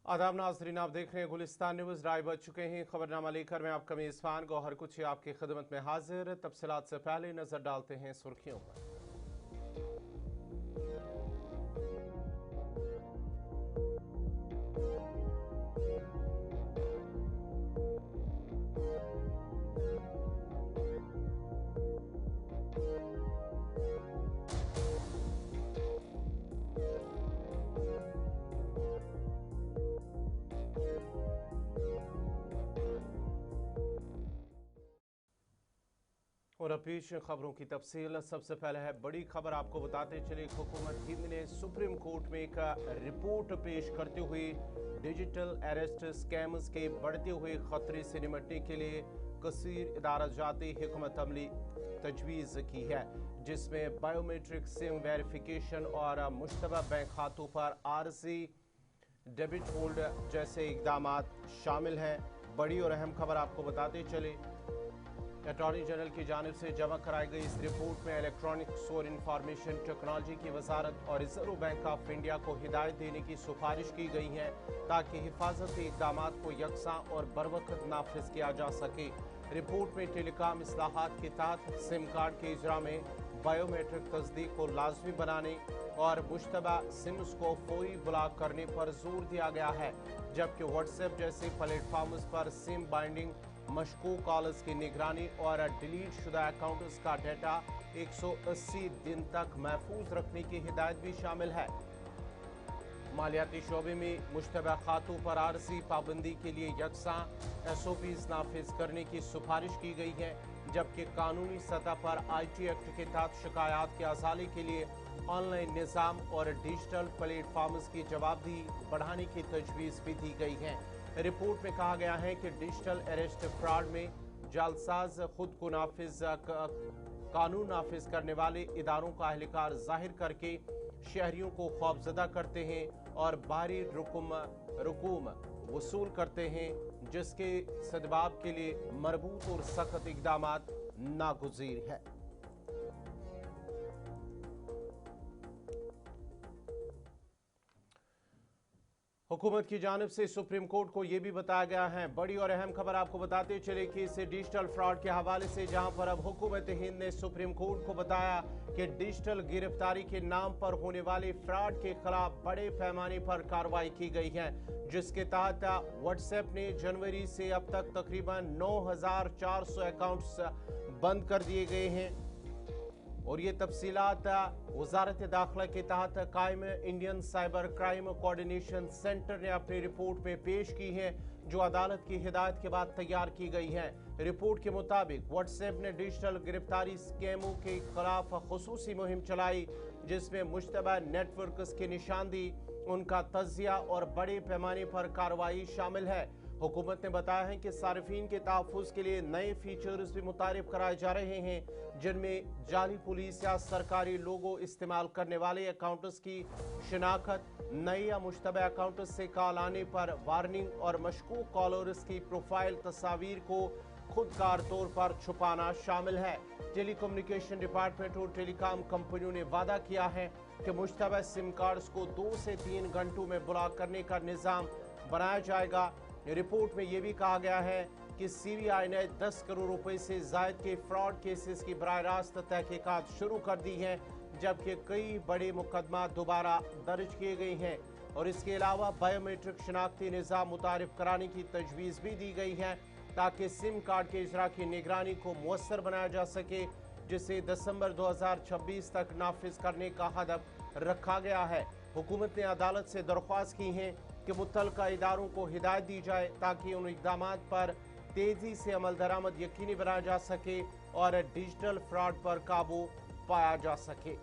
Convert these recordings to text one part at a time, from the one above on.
आदाब नाज़रीन, आप देख रहे हैं गुलिस्तान न्यूज़। राय बज चुके हैं खबरनामा लेकर मैं आपका मेज़बान गौहर कुछ आपकी खिदमत में हाजिर। तफसीलात से पहले नजर डालते हैं सुर्खियों पर। और अब पेश खबरों की तफसील। सबसे पहले है बड़ी खबर, आपको बताते चले हुकूमत हिंद ने सुप्रीम कोर्ट में एक रिपोर्ट पेश करते हुए डिजिटल अरेस्ट स्कैम्स के बढ़ते हुए खतरे से निपटने के लिए कसीर इदारा जाती हिकमत अमली तजवीज़ की है, जिसमें बायोमेट्रिक सिम वेरिफिकेशन और मुश्तबा बैंक खातों पर आरजी डेबिट होल्ड जैसे इकदाम शामिल हैं। बड़ी और अहम खबर आपको बताते चले, अटॉर्नी जनरल की जानिब से जमा कराई गई इस रिपोर्ट में इलेक्ट्रॉनिक्स और इंफॉर्मेशन टेक्नोलॉजी की वजारत और रिजर्व बैंक ऑफ इंडिया को हिदायत देने की सिफारिश की गई है ताकि हिफाजती इकदाम को यकसा और बरवक्त नाफिज किया जा सके। रिपोर्ट में टेलीकॉम इस्लाहात के तहत सिम कार्ड के इजरा में बायोमेट्रिक तस्दीक को लाजमी बनाने और मुश्तबा सिम्स को फौरी ब्लॉक करने पर जोर दिया गया है, जबकि व्हाट्सएप जैसे प्लेटफॉर्म्स पर सिम बाइंडिंग, मशकूक कॉल्स की निगरानी और डिलीट शुदा अकाउंट्स का डाटा 180 दिन तक महफूज रखने की हिदायत भी शामिल है। मालियाती शोबे में मुश्तबा खातों पर आरजी पाबंदी के लिए यकसा SOPs नाफिज करने की सिफारिश की गई है, जबकि कानूनी सतह पर IT एक्ट के तहत शिकायत के अजाले के लिए ऑनलाइन निज़ाम और डिजिटल प्लेटफॉर्म्स की जवाबदेही बढ़ाने की तजवीज़ भी दी गई है। रिपोर्ट में कहा गया है कि डिजिटल अरेस्ट फ्रॉड में जालसाज खुद को कानून नाफिज करने वाले इदारों का अहलकार जाहिर करके शहरियों को खौफजदा करते हैं और बाहरी रुकूम वसूल करते हैं, जिसके सदबाब के लिए मरबूत और सख्त इकदाम नागुज़ीर है। हुकूमत की जानिब से सुप्रीम कोर्ट को यह भी बताया गया है। बड़ी और अहम खबर आपको बताते चले कि इस डिजिटल फ्रॉड के हवाले से जहां पर अब हुकूमत हिंद ने सुप्रीम कोर्ट को बताया कि डिजिटल गिरफ्तारी के नाम पर होने वाले फ्रॉड के खिलाफ बड़े पैमाने पर कार्रवाई की गई है, जिसके तहत व्हाट्सएप ने जनवरी से अब तक तकरीबन 9,400 अकाउंट्स बंद कर दिए गए हैं। और ये तफसीलात वजारत दाखिला के तहत कायम Indian cyber crime coordination centre ने अपनी रिपोर्ट में पेश की है, जो अदालत की हिदायत के बाद तैयार की गई है। रिपोर्ट के मुताबिक व्हाट्सएप ने डिजिटल गिरफ्तारी स्कैमों के खिलाफ खुसूसी मुहिम चलाई, जिसमें मुश्तबा नेटवर्क्स की निशानदी, उनका तजिया और बड़े पैमाने पर कार्रवाई शामिल है। हुकूमत ने बताया है कि सार्फिन के तहफ़्फ़ुज़ के लिए नए फीचर्स भी मुतारिफ कराए जा रहे हैं, जिनमें जाली पुलिस या सरकारी लोगो इस्तेमाल करने वाले अकाउंट्स की शिनाख्त, नए या मुश्तबा अकाउंट्स से कॉल आने पर वार्निंग और मशकूक कॉलर्स की प्रोफाइल तस्वीर को खुदकार तौर पर छुपाना शामिल है। टेलीकम्युनिकेशन डिपार्टमेंट और टेलीकॉम कंपनियों ने वादा किया है कि मुश्तबा सिम कार्ड्स को 2 से 3 घंटों में ब्लॉक करने का निज़ाम बनाया जाएगा। रिपोर्ट में यह भी कहा गया है कि CBI ने 10 करोड़ रुपए से जायद के फ्रॉड केसेस की बराह रास्त तहकीकात शुरू कर दी है, जबकि कई बड़े मुकदमा दोबारा दर्ज किए गए हैं। और इसके अलावा बायोमेट्रिक शनाख्ती निज़ाम मुतारिफ कराने की तजवीज़ भी दी गई है, ताकि सिम कार्ड के इजरा की निगरानी को मुयस्सर बनाया जा सके, जिसे दिसंबर 2026 तक नाफिज करने का हदफ रखा गया है। हुकूमत ने अदालत से दरख्वास्त की है कि मुतल्लिका इदारों को हिदायत दी जाए ताकि उन इक़दाम पर तेजी से अमल दरामद यकीनी बनाया जा सके और डिजिटल फ्रॉड पर काबू पाया जा सके।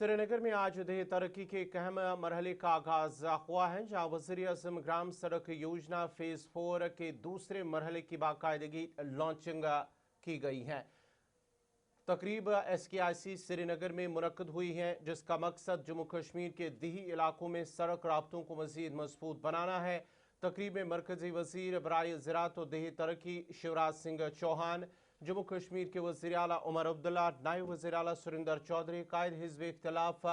श्रीनगर में आज देह तरक्की के एक अहम मरहले का आगाज हुआ है, जहाँ वज़ीर-ए-आज़म ग्राम सड़क योजना फेज 4 के दूसरे मरहले की बाकायदगी लॉन्चिंग की गई है। तकरीब SKIC श्रीनगर में मुनक्कद हुई है, जिसका मकसद जम्मू कश्मीर के दिही इलाकों में सड़क राब्तों को मजीद मजबूत बनाना है। तकरीब में मरकजी वजीर बराए ज़राअत और दिही तरक्की शिवराज सिंह चौहान, जम्मू कश्मीर के वज़ीर आला उमर अब्दुल्ला, नायब वज़ीर आला सुरिंदर चौधरी, कायद हिज़्ब इख्तिलाफ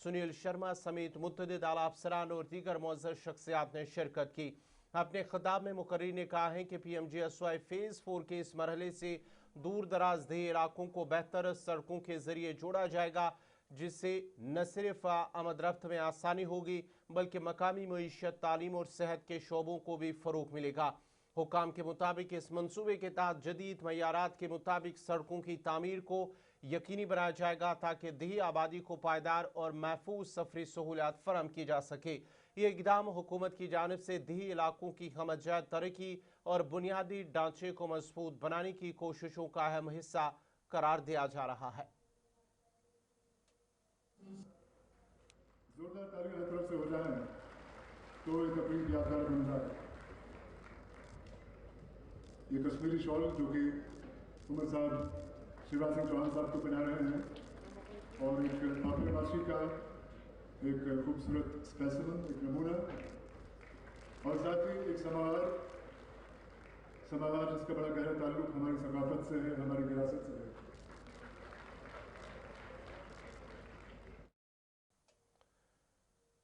सुनील शर्मा समेत मुतअद्दिद आला अफसरान और दीगर मुअज़्ज़ज़ शख्सियात ने शिरकत की। अपने खिताब में मुकर्रिर ने कहा है कि PMGSY फेज़ 4 के इस मरहले से दूर दराज दिही इलाकों को बेहतर सड़कों के जरिए जोड़ा जाएगा, जिससे न सिर्फ आमद रफ्त में आसानी होगी बल्कि मकामी मईशत, तालीम और सेहत के शोबों को भी फ़रोग़ मिलेगा। हुकाम के मुताबिक इस मंसूबे के तहत जदीद मयारात के मुताबिक सड़कों की तामीर को यकीनी बनाया जाएगा ताकि दिही आबादी को पायदार और महफूज सफरी सहूलियात फराहम की जा सके। ये इक़दाम हुकूमत की जानिब से दिही इलाकों की हमजा तरक्की और बुनियादी ढांचे को मजबूत बनाने की कोशिशों का अहम हिस्सा करार दिया जा रहा है। जोरदार तारीफ हर तरफ से हो जाए तो ये तकरीब यादगार बन जाए। ये कश्मीरी शॉल जो कि उमर साहब शिवराज सिंह चौहान साहब को पहना रहे हैं और एक काफिले माशी का एक खूबसूरत स्पेसिमन, एक नमूना और साथ ही एक समावार जिसका बड़ा गहरा ताल्लुक हमारी सकाफत से है, हमारी विरासत से है।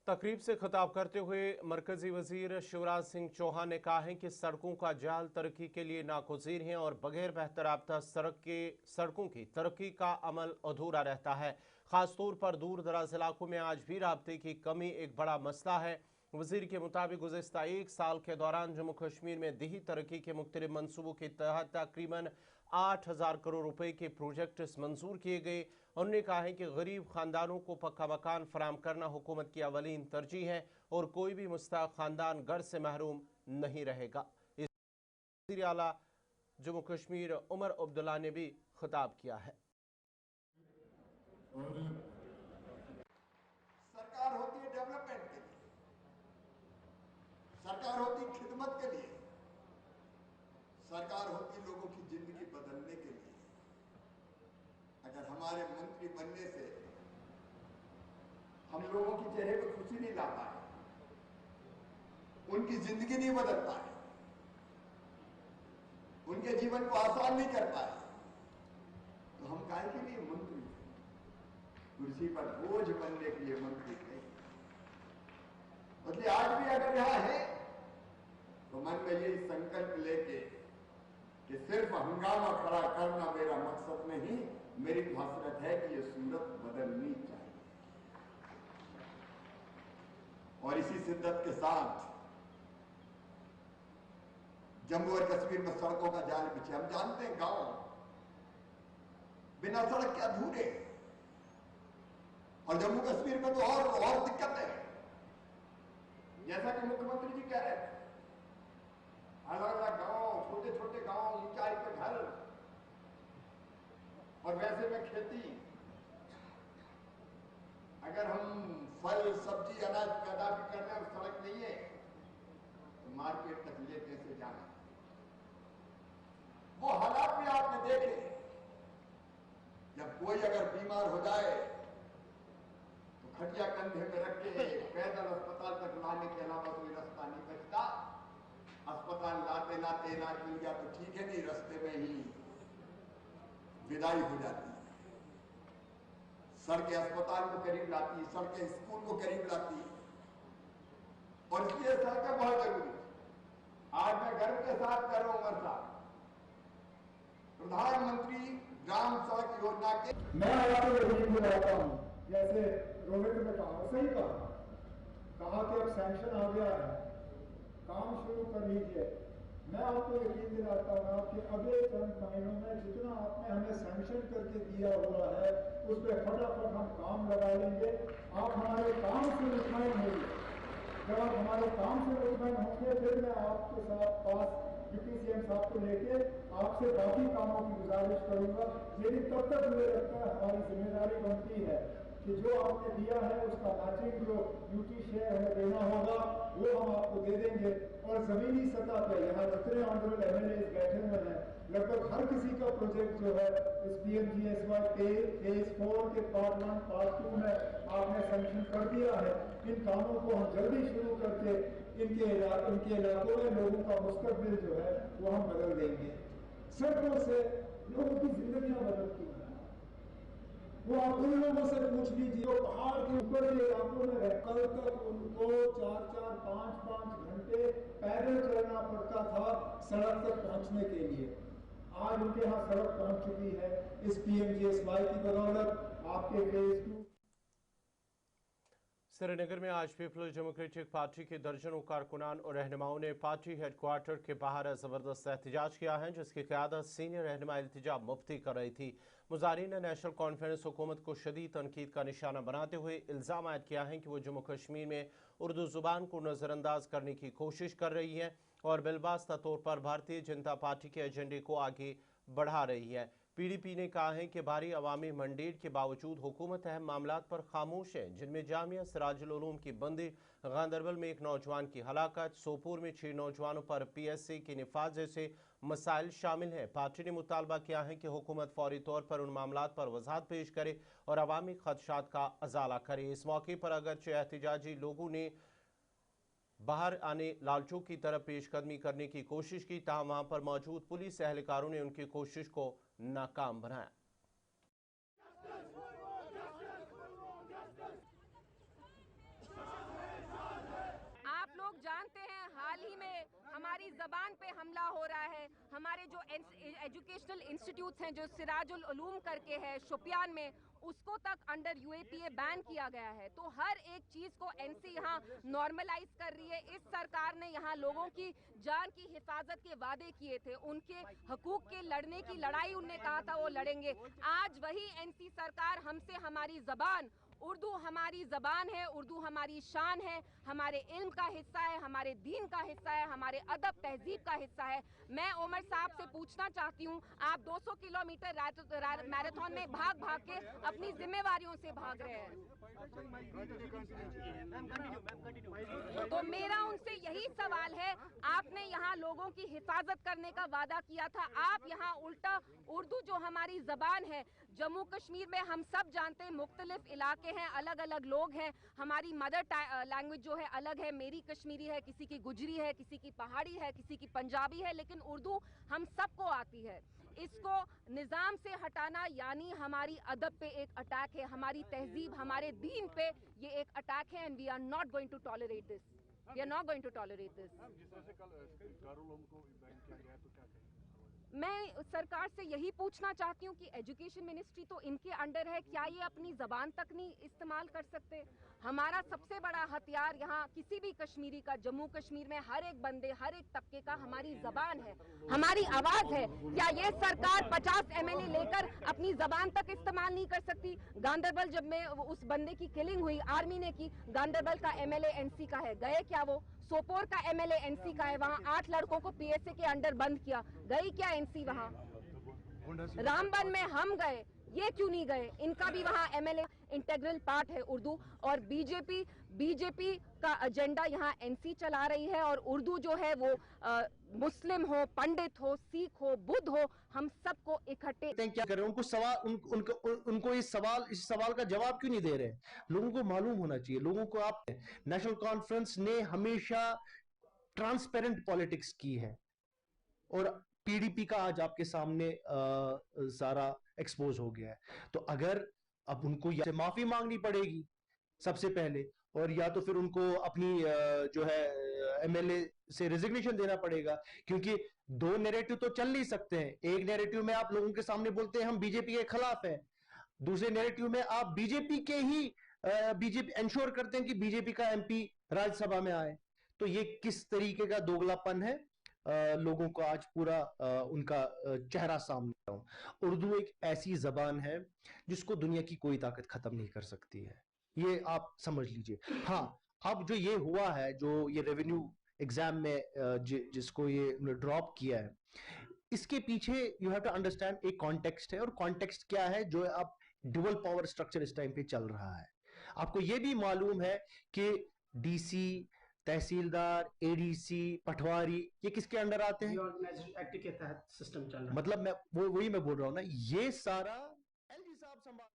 तकरीब से खिताब करते हुए मरकजी वजीर शिवराज सिंह चौहान ने कहा है कि सड़कों का जाल तरक्की के लिए नागुज़ीर हैं और बगैर बेहतर राब्ता सड़कों की तरक्की का अमल अधूरा रहता है। खासतौर पर दूर दराज इलाकों में आज भी राब्ते की कमी एक बड़ा मसला है। वजीर के मुताबिक गुज़िश्ता एक साल के दौरान जम्मू कश्मीर में दिही तरक्की के मुख्तलिफ मनसूबों के तहत तकरीबन 8,000 करोड़ रुपए के प्रोजेक्ट्स मंजूर किए गए। उन्होंने कहा है कि गरीब खानदानों को पक्का मकान फराहम करना हुकूमत की अवलीन तरजीह है और कोई भी मुस्तहक़ खानदान घर से महरूम नहीं रहेगा। इस वज़ीर आला जम्मू कश्मीर उमर अब्दुल्ला ने भी खिताब किया है। सरकार होती है डेवलपमेंट के लिए, सरकार होती है खिदमत के लिए, सरकार होती लोगों की जिंदगी बदलने के लिए। अगर हमारे मंत्री बनने से हम लोगों के चेहरे पर खुशी नहीं ला पाए, उनकी जिंदगी नहीं बदल पाए, उनके जीवन को आसान नहीं कर पाए, तो हम काहे के लिए मंत्री, कुर्सी पर बोझ बनने के लिए मंत्री नहीं। बल्कि आज भी अगर यहां है तो मन में यही संकल्प लेके कि सिर्फ हंगामा खड़ा करना मेरा मकसद नहीं, मेरी हसरत है कि ये सूरत बदलनी चाहिए। और इसी शिद्दत के साथ जम्मू और कश्मीर में सड़कों का जाल बिछे। हम जानते हैं गांव बिना सड़क के अधूरे, और जम्मू कश्मीर में तो और दिक्कत है। जैसा कि मुख्यमंत्री जी कह रहे थे, अलग अलग गांव, छोटे छोटे गांव, ऊंचाई पे घर, और वैसे में खेती। अगर हम फल सब्जी अनाज पैदा भी कर रहे हैं और सड़क नहीं है तो मार्केट तक ले कैसे जाना। वो हालात भी आपने देखे, जब कोई अगर बीमार हो जाए तो खटिया कंधे में रख के पैदल अस्पताल तक लाने के अलावा कोई रास्ता नहीं बचता। अस्पताल लाते लाते इलाज मिल गया तो ठीक है, नहीं रास्ते में ही विदाई हो जाती है। सड़कें अस्पताल को करीब लाती है, सड़कें स्कूल को करीब लाती है, और इसलिए सड़कें बहुत जरूरी है। आज मैं गर्व के साथ कह रहा हूं, उमर साहब, प्रधानमंत्री ग्राम सड़क योजना के मैं आपको यकीन दिलाता हूँ, जैसे रोहित ने कहा, सही कहा कि अब सैंक्शन आ गया है, काम शुरू कर लीजिए। मैं आपको यकीन दिलाता हूँ कि अगले चंद महीनों में जितना आपने हमें सैंक्शन करके दिया हुआ है उस पर फटाफट हम काम लगा लेंगे। आप हमारे काम से मुतमईन होंगे। जब आप हमारे काम से मुतमईन होंगे फिर मैं आपके साथ पास डिप्टी सीएम साहब को लेके आपसे बाकी कामों की गुजारिश करूंगा। लेकिन तब तक मुझे लगता है हमारी जिम्मेदारी बनती है कि जो आपने दिया है उसका मैचिंग जो ड्यूटी शेयर हमें देना होगा वो हम आपको दे देंगे। और जमीनी सतह पे यहाँ जितने ऑनरेबल MLAs बैठे हुए हैं लगभग हर किसी का प्रोजेक्ट जो है इस PMGSY फेज 4 के पार्ट 1 पार्ट 2 में आपने सैंक्शन कर दिया है। इन कामों को हम जल्दी शुरू करके इनके इलाकों में लोगों का मुस्तकबिल जो है वो हम बदल देंगे। सड़कों से लोगों की जिंदगियां बदलती हैं। वो आप उन लोगों से पूछ लीजिए जो पहाड़ के ऊपर के इलाकों में रहे, कल तक उनको 4-4, 5-5 घंटे पैदल चलना पड़ता था सड़क तक पहुंचने के लिए। आज उनके यहाँ सड़क पहुंच चुकी है इस PMGSY की बदौलत। आपके फेज 2 श्रीनगर में आज पीपल्स डेमोक्रेटिक पार्टी के दर्जनों कारकुनान और रहनुमाओं ने पार्टी हेडक्वार्टर के बाहर जबरदस्त एहतजाज किया है, जिसकी क़यादत सीनियर रहनुमा इल्तिजा मुफ्ती कर रही थी। मुजाहिरीन ने नेशनल कॉन्फ्रेंस हुकूमत को शदीद तनकीद का निशाना बनाते हुए इल्ज़ाम आयद किया है कि वो जम्मू कश्मीर में उर्दू ज़ुबान को नज़रअंदाज करने की कोशिश कर रही है और बिलवास्ता तौर पर भारतीय जनता पार्टी के एजेंडे को आगे बढ़ा रही है। PDP ने कहा है कि भारी अवामी मंडेट के बावजूद हुकूमत अहम मामलात पर खामोश है, जिनमें जामिया सिराजुल उलूम की बंदी, गांदरबल में एक नौजवान की हलाकत, सोपोर में 6 नौजवानों पर PSA के निफाज जैसे मसाइल शामिल हैं। पार्टी ने मुतालबा किया है कि हुकूमत फौरी तौर पर उन मामलात पर वजाहत पेश करे और अवामी खदशात का अजाला करे। इस मौके पर अगरचे एहतजाजी लोगों ने बाहर आने लालचों की तरफ पेशकदमी करने की कोशिश की, ताहम वहां पर मौजूद पुलिस एहलकारों ने उनकी कोशिश को नाकाम बनाया। आप लोग जानते हैं हाल ही में हमारी जबान पे हमला हो रहा है। हमारे जो एजुकेशनल इंस्टीट्यूट्स हैं, जो सिराजुल उलूम करके है शोपियान में, उसको तक अंडर UAPA बैन किया गया है। तो हर एक चीज को NC यहाँ नॉर्मलाइज कर रही है। इस सरकार ने यहाँ लोगों की जान की हिफाजत के वादे किए थे, उनके हकूक के लड़ने की लड़ाई उनने कहा था वो लड़ेंगे। आज वही NC सरकार हमसे हमारी जबान, उर्दू हमारी जबान है, उर्दू हमारी शान है, हमारे इल्म का हिस्सा है, हमारे दीन का हिस्सा है, हमारे अदब तहजीब का हिस्सा है। मैं उमर साहब से पूछना चाहती हूँ, आप 200 किलोमीटर मैराथन में भाग भाग के अपनी जिम्मेवारियों से भाग रहे हैं, तो मेरा उनसे यही सवाल है, आपने यहाँ लोगों की हिफाजत करने का वादा किया था, आप यहाँ उल्टा उर्दू जो हमारी जबान है, जम्मू कश्मीर में हम सब जानते हैं मुख्तलिफ इलाके हैं, अलग अलग लोग हैं, हमारी मदर लैंग्वेज जो है अलग है, मेरी कश्मीरी है, किसी की गुजरी है, किसी की पहाड़ी है, किसी की पंजाबी है, लेकिन उर्दू हम सबको आती है। इसको निज़ाम से हटाना यानी हमारी अदब पे एक अटैक है, हमारी तहजीब, हमारे दीन पे ये एक अटैक है, and we are not going to tolerate this, we are not going to tolerate this. मैं सरकार से यही पूछना चाहती हूँ कि एजुकेशन मिनिस्ट्री तो इनके अंडर है, क्या ये अपनी जबान तक नहीं इस्तेमाल कर सकते? हमारा सबसे बड़ा हथियार यहाँ किसी भी कश्मीरी का, जम्मू कश्मीर में हर एक बंदे, हर एक तबके का हमारी जबान है, हमारी आवाज है। क्या ये सरकार 50 MLA लेकर अपनी जबान तक इस्तेमाल नहीं कर सकती? गांदरबल जब में उस बंदे की किलिंग हुई, आर्मी ने की, गांदरबल का MLA NC का है, गए क्या वो? सोपोर का MLA NC का है, वहाँ 8 लड़कों को PSA के अंडर बंद किया, गई क्या NC वहाँ? रामबन में हम गए, ये क्यों नहीं गए? इनका भी वहाँ MLA इंटेग्रल पार्ट है उर्दू, और बीजेपी का एजेंडा यहाँ NC चला रही है, और उर्दू जो है वो मुस्लिम हो, पंडित हो, सिख हो, बुद्ध हो, हम सबको इकट्ठे क्या कर रहे हैं? उनको सवाल उनको इस सवाल का जवाब क्यों नहीं दे रहे? लोगों को मालूम होना चाहिए, लोगों को। आप नेशनल कॉन्फ्रेंस ने हमेशा ट्रांसपेरेंट पॉलिटिक्स की है, और PDP का आज आपके सामने सारा एक्सपोज हो गया है। तो अगर अब उनको या माफी मांगनी पड़ेगी सबसे पहले, और या तो फिर उनको अपनी जो है MLA से रेजिग्नेशन देना पड़ेगा, क्योंकि दो नैरेटिव तो चल नहीं सकते हैं। एक नैरेटिव में आप लोगों के सामने बोलते हैं हम बीजेपी के खिलाफ हैं, दूसरे नैरेटिव में आप बीजेपी इंश्योर करते हैं कि बीजेपी का MP राज्यसभा में आए। तो ये किस तरीके का दोगलापन है? लोगों को आज पूरा उनका चेहरा सामने। उर्दू एक ऐसी जबान है जिसको दुनिया की कोई ताकत खत्म नहीं कर सकती है, ये आप समझ लीजिए। हाँ, अब जो ये हुआ है, जो ये रेवेन्यू एग्जाम में जिसको ये ड्रॉप किया है, इसके पीछे यू हैव टू अंडरस्टैंड एक कॉन्टेक्स्ट है। और कॉन्टेक्स्ट क्या है? जो अब डुअल पावर स्ट्रक्चर इस टाइम पे चल रहा है। आपको ये भी मालूम है कि DC, तहसीलदार, एडीसी, पटवारी, ये किसके अंडर आते हैं? रीऑर्गेनाइजेशन एक्ट के तहत सिस्टम चल रहा है। मतलब वही मैं बोल रहा हूँ ना, ये सारा एलजी साहब संभाल।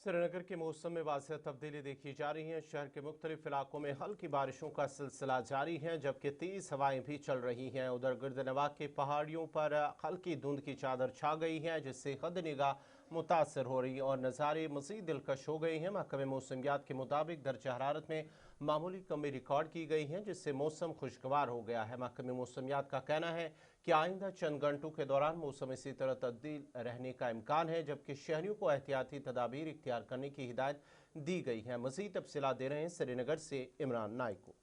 श्रीनगर के मौसम में वाज़ह तब्दीली देखी जा रही है। शहर के मुख्तलिफ इलाकों में हल्की बारिशों का सिलसिला जारी है, जबकि तेज़ हवाएं भी चल रही हैं। उधर गिरदनवा के पहाड़ियों पर हल्की धुंध की चादर छा गई है, जिससे हद निगाह मुतासर हो रही और नज़ारे मज़ीद दिलकश हो गए हैं। महकमे मौसमियात के मुताबिक दर्जा हरारत में मामूली कमी रिकॉर्ड की गई है, जिससे मौसम खुशगवार हो गया है। महकमे मौसमियात का कहना है कि आइंदा चंद घंटों के दौरान मौसम इसी तरह तब्दील रहने का इम्कान है, जबकि शहरियों को एहतियाती तदाबीर इख्तियार करने की हिदायत दी गई है। मज़ीद तफसीलात दे रहे हैं श्रीनगर से इमरान नाइक को।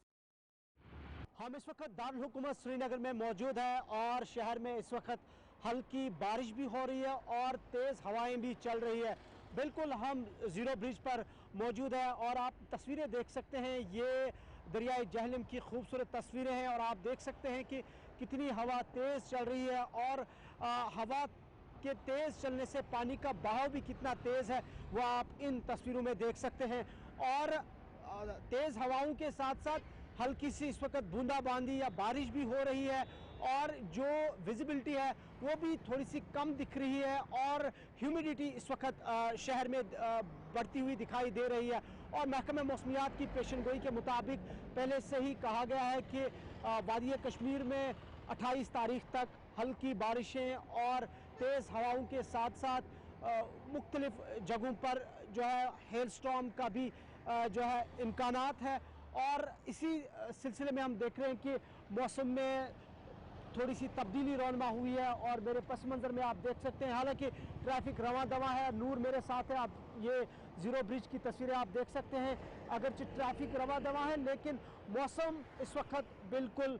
हम इस वक्त दारुल हुकूमत श्रीनगर में मौजूद है और शहर में इस वक्त हल्की बारिश भी हो रही है और तेज़ हवाएं भी चल रही है। बिल्कुल हम ज़ीरो ब्रिज पर मौजूद है और आप तस्वीरें देख सकते हैं, ये दरियाए जहलम की खूबसूरत तस्वीरें हैं और आप देख सकते हैं कि कितनी हवा तेज़ चल रही है और हवा के तेज़ चलने से पानी का बहाव भी कितना तेज़ है वो आप इन तस्वीरों में देख सकते हैं। और तेज़ हवाओं के साथ साथ हल्की सी इस वक्त बूंदाबांदी या बारिश भी हो रही है और जो विजिबिलिटी है वो भी थोड़ी सी कम दिख रही है और ह्यूमिडिटी इस वक्त शहर में बढ़ती हुई दिखाई दे रही है। और महकमे मौसमियात की पेशन गोई के मुताबिक पहले से ही कहा गया है कि वादी कश्मीर में 28 तारीख तक हल्की बारिशें और तेज़ हवाओं के साथ साथ मुख्तलिफ जगहों पर जो है हेल स्टॉर्म का भी जो है इम्कानात है। और इसी सिलसिले में हम देख रहे हैं कि मौसम में थोड़ी सी तब्दीली रौनमा हुई है और मेरे पस मंज़र में आप देख सकते हैं, हालांकि ट्रैफिक रवां दवा है। नूर मेरे साथ है, आप ये ज़ीरो ब्रिज की तस्वीरें आप देख सकते हैं। अगरचे ट्रैफिक रवां दवा है लेकिन मौसम इस वक्त बिल्कुल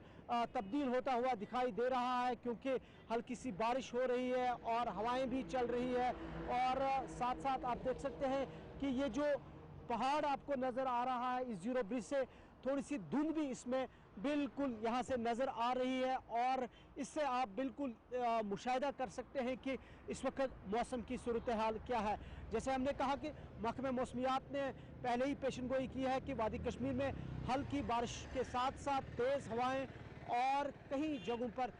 तब्दील होता हुआ दिखाई दे रहा है, क्योंकि हल्की सी बारिश हो रही है और हवाएं भी चल रही है। और साथ साथ आप देख सकते हैं कि ये जो पहाड़ आपको नज़र आ रहा है इस ज़ीरो ब्रिज से, थोड़ी सी धुंध भी इसमें बिल्कुल यहाँ से नज़र आ रही है और इससे आप बिल्कुल मुशाहिदा कर सकते हैं कि इस वक्त मौसम की सूरत हाल क्या है। जैसे हमने कहा कि महकमे मौसमियात ने पहले ही पेशन गोई की है कि वादी कश्मीर में हल्की बारिश के साथ साथ तेज़ हवाएं और कई जगहों पर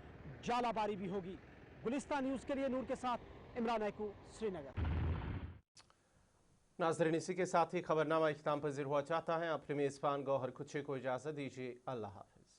जालाबारी भी होगी। गुलिस्तान न्यूज़ के लिए नूर के साथ इमरान नाइकू, श्रीनगर। नाज़रीन, इसी के साथ ही खबरनामा इख्तिताम पज़ीर हुआ चाहता है। अपने मेज़बान गौहर कुछे को इजाज़त दीजिए। अल्लाह हाफ़िज़।